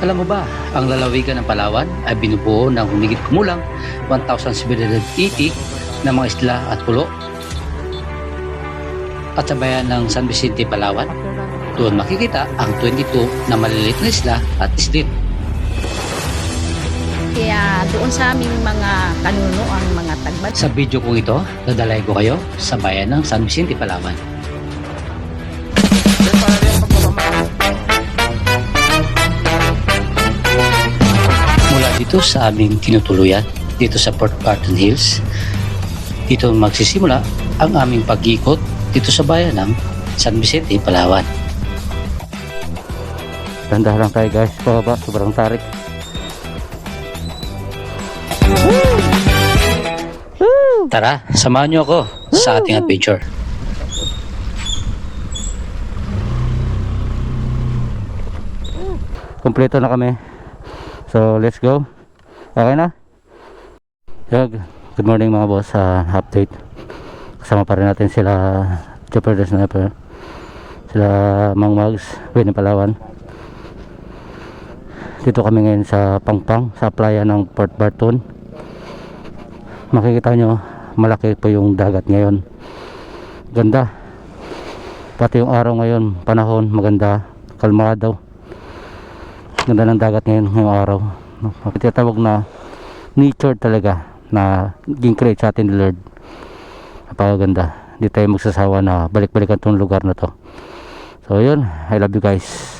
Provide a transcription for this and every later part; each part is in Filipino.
Alam mo ba, ang lalawigan ng Palawan ay binubuo ng humigit kumulang 1,780 na mga isla at pulo. At sa bayan ng San Vicente, Palawan, doon makikita ang 22 na maliliit na isla at islit. Kaya doon sa aming mga kanuno ang mga tagban. Sa video kong ito, dadalay ko kayo sa bayan ng San Vicente, Palawan. Mula dito sa aming tinutuluyan, dito sa Port Barton Hills, dito magsisimula ang aming pag-ikot dito sa bayan ng San Vicente, Palawan. Tanda lang tayo guys, pababa, sobrang tarik. Tara, samahan niyo ako sa ating adventure. Kompleto na kami. So, let's go. Okay na? Good morning mga boss, update. Kasama pa rin natin sila Chopper the Sniper, sila Mang Mags, Pwede Palawan. Dito kami ngayon sa Pangpang, sa playa ng Port Barton. Makikita nyo, malaki po yung dagat ngayon. Ganda. Pati yung araw ngayon, panahon, maganda, kalmado. Ganda ng dagat ngayon, ngayong araw. Tinatawag na nature talaga na ging-create sa atin ni Lord. Napakaganda. Hindi tayo magsasawa na balik-balikan itong lugar na to. So yun, I love you guys.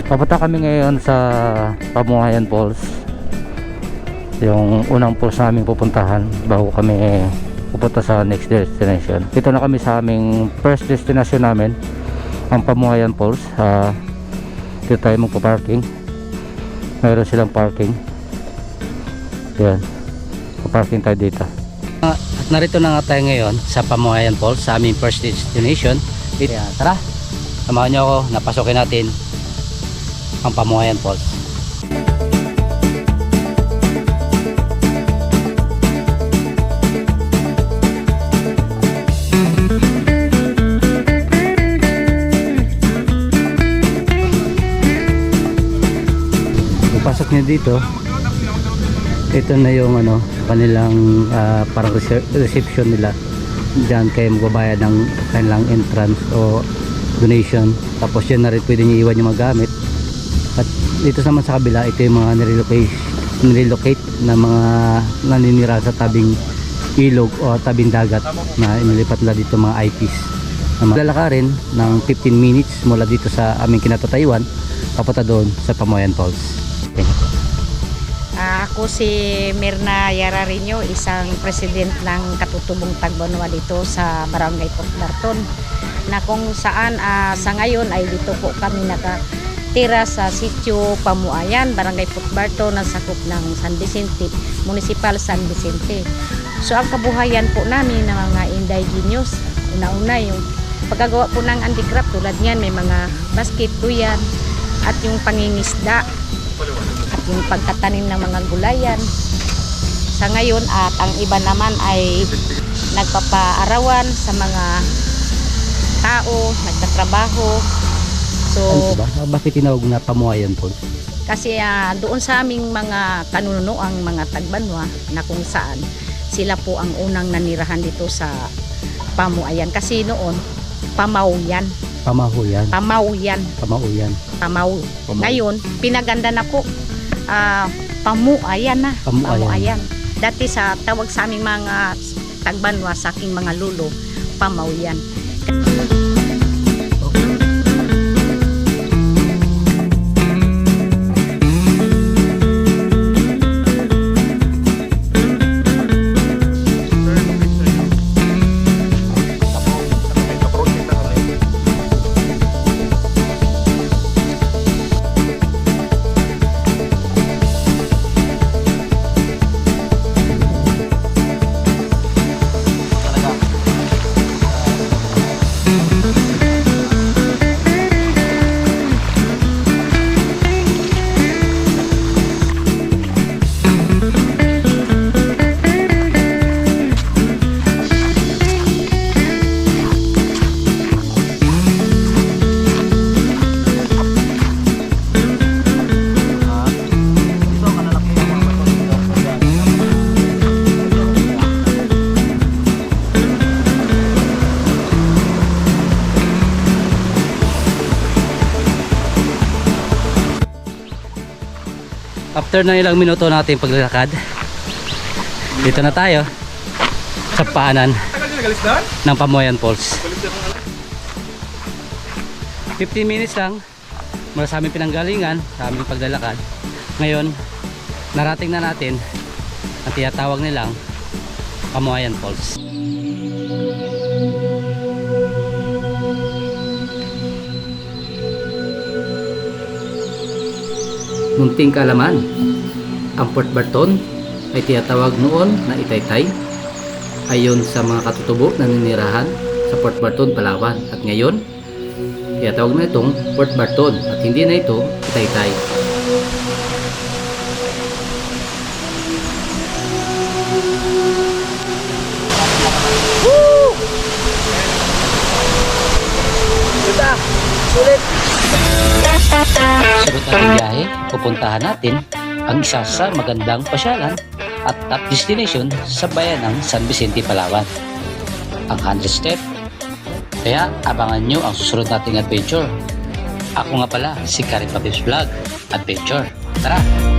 Papunta kami ngayon sa Pamuayan Falls, yung unang falls namin pupuntahan bago kami pupunta sa next destination. Dito na kami sa aming first destination namin, ang Pamuayan Falls. Dito tayo magpa-parking. Mayroon silang parking. Yan, pa-parking tayo dito. At narito na nga tayo ngayon sa Pamuayan Falls, sa aming first destination. Kaya tara, samahan nyo ako, napasokin natin ang Pamuayan Falls. Pagpasok niyo dito, ito na yung kanilang parang reception nila. Diyan kayo magbabayad ng kanilang entrance o donation. Tapos yan na rin pwede nyo iwan yung mga gamit. At dito naman sa kabila, ito yung mga nirelocate na mga naninira sa tabing ilog o tabing dagat na inilipat nila dito mga IPs. Maglalakarin ng 15 minutes mula dito sa aming kinatatayuan papunta doon sa Pamuayan Falls. Okay. Ako si Mirna Yararinyo, isang president ng Katutubong Tagbanwa dito sa Barangay Port Barton, na kung saan sa ngayon ay dito po kami nakatira sa sitio Pamuayan, Barangay Port Barton, na sakop ng San Vicente, Municipal San Vicente. So ang kabuhayan po namin ng mga indigenous, una-una yung pagkagawa po ng handicraft, tulad niyan may mga basket po yan, at yung pangingisda, at yung pagtatanim ng mga gulayan sa ngayon. At ang iba naman ay nagpapaarawan sa mga tao, nagtatrabaho. So bakit tinawag na Pamuayan Falls? kasi doon sa aming mga kanuno ang mga Tagbanwa, na kung saan sila po ang unang nanirahan dito sa Pamuayan. Kasi noon Pamauyan. Pamahuyan. Pamauyan. Pamauyan. Pamau. Ngayon pinaganda na po, Pamuayan na. Pamuayan. Dati sa tawag sa aming mga Tagbanwa, sa aking mga lulo, Pamauyan. After na ilang minuto natin paglalakad, dito na tayo sa paanan ng Pamoyan Falls. 15 minutes lang mula sa aming pinanggalingan, sa aming paglalakad. Ngayon, narating na natin ang tinatawag nilang Pamoyan Falls. Munting kaalaman, ang Port Barton ay tinatawag noon na Itaytay ayon sa mga katutubo na ninirahan sa Port Barton, Palawan, at ngayon tinatawag na itong Port Barton at hindi na ito Itaytay. Sunod natin biyahe, pupuntahan natin ang isa sa magandang pasyalan at top destination sa bayan ng San Vicente, Palawan, ang 100 Step. Kaya abangan nyo ang susunod nating adventure. Ako nga pala si Karin Papis Vlog Adventure. Tara!